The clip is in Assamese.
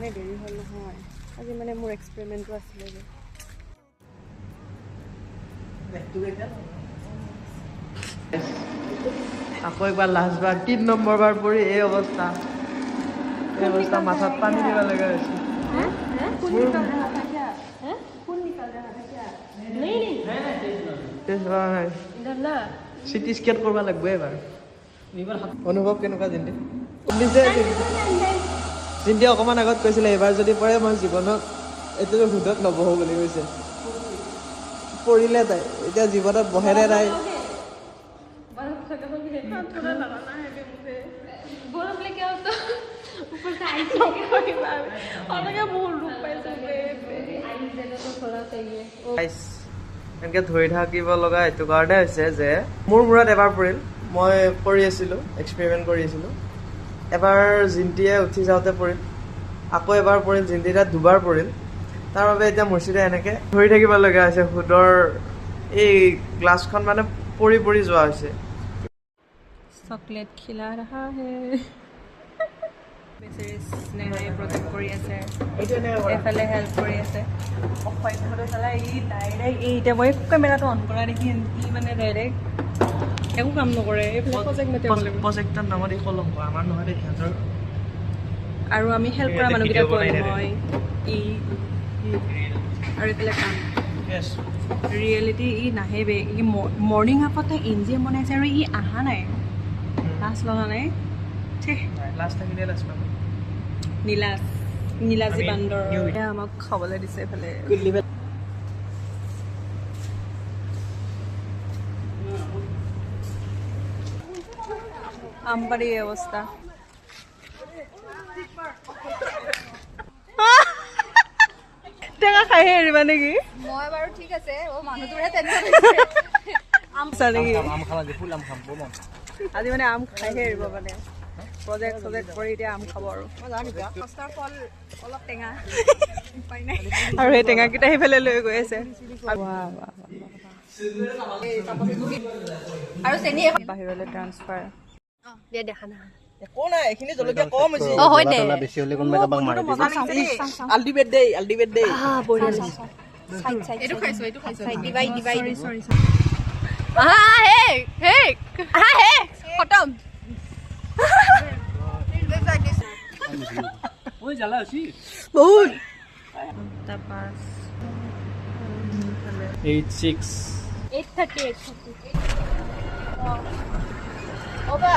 কাৰণে দেৰি হ'ল নহয় আজি মানে মোৰ এক্সপেৰিমেণ্টটো আছিলে যে আকৌ একবাৰ লাষ্ট বাৰ 3 নম্বৰ বাৰ পৰি এই অৱস্থা মাথাত পানী দিব লগা হৈছে চিটি স্কেন কৰিব লাগিব এবাৰ অনুভৱ কেনেকুৱা জিন্দি জিন্দিয়ে অকণমান আগত কৈছিলে এইবাৰ যদি পৰে মই জীৱনত এইটো সুধত নবহো বুলি কৈছে পৰিলে তাই এতিয়া জীৱনত বহেৰে নাই এনেকৈ ধৰি থাকিব লগা এইটো কাৰণে হৈছে যে মোৰ মূৰত এবাৰ পৰিল মই কৰি আছিলোঁ এক্সপেৰিমেণ্ট কৰি আছিলোঁ এবাৰ জিন্তিয়ে উঠি যাওঁতে পৰিল আকৌ এবাৰ পৰিল জিন্তিয়ে দুবাৰ পৰিল তাৰ বাবে এতিয়া মুৰ্চিদে এনেকৈ ধৰি থাকিব লগা হৈছে সুদৰ এই গ্লাছখন মানে পৰি পৰি যোৱা হৈছে চকলেট খিলা ৰহা হে বেচেৰি স্নেহাই প্ৰজেক্ট কৰি আছে এইফালে হেল্প কৰি আছে অসভ্যটো চালা ই ডাইৰেক্ট এই এতিয়া মই কেমেৰাটো অন কৰা দেখি ই মানে ডাইৰেক্ট একো কাম নকৰে এইফালে প্ৰজেক্টৰ নামত এই কলংক আমাৰ নহয় দেই সিহঁতৰ আৰু আমি হেল্প কৰা মানুহকেইটা কয় মই ই আৰু এইফালে কাম ৰিয়েলিটি ই নাহে বে ই মৰ্ণিং হাফতে এনজিএম বনাইছে আৰু ই অহা নাই লাজ লগা নাই নীলাজী বান্দৰ আমাক খাবলৈ দিছে এইফালে আমবাৰী অৱস্থা টেঙা খাইহে এৰিবা নেকি মই বাৰু ঠিক আছে অ মানুহটোৰে টেনচন আম চা নেকি আম খালা যে ফুল আম খাম বলম আজি মানে আম খাইহে এৰিব মানে প্ৰজেক্ট কৰি এতিয়া আম খাব আৰু কষ্টৰ ফল অলপ টেঙা উপায় নাই আৰু সেই টেঙাকেইটা সেইফালে লৈ গৈ আছে আৰু চেনি বাহিৰলৈ ট্ৰান্সফাৰ দিয়া দেখা না একো নাই এইখিনি জলকীয়া কম হৈছে অ হয় দে বেছি হ'লে কোনোবাই কাবাক মাৰি দিব আল্টিমেট দে বঢ়িয়া লাগিছে এইটো খাইছো ডিভাইড সৰি হে খতম ওই জ্বালা আছে বহুত তাপাস 86 8:30 অবা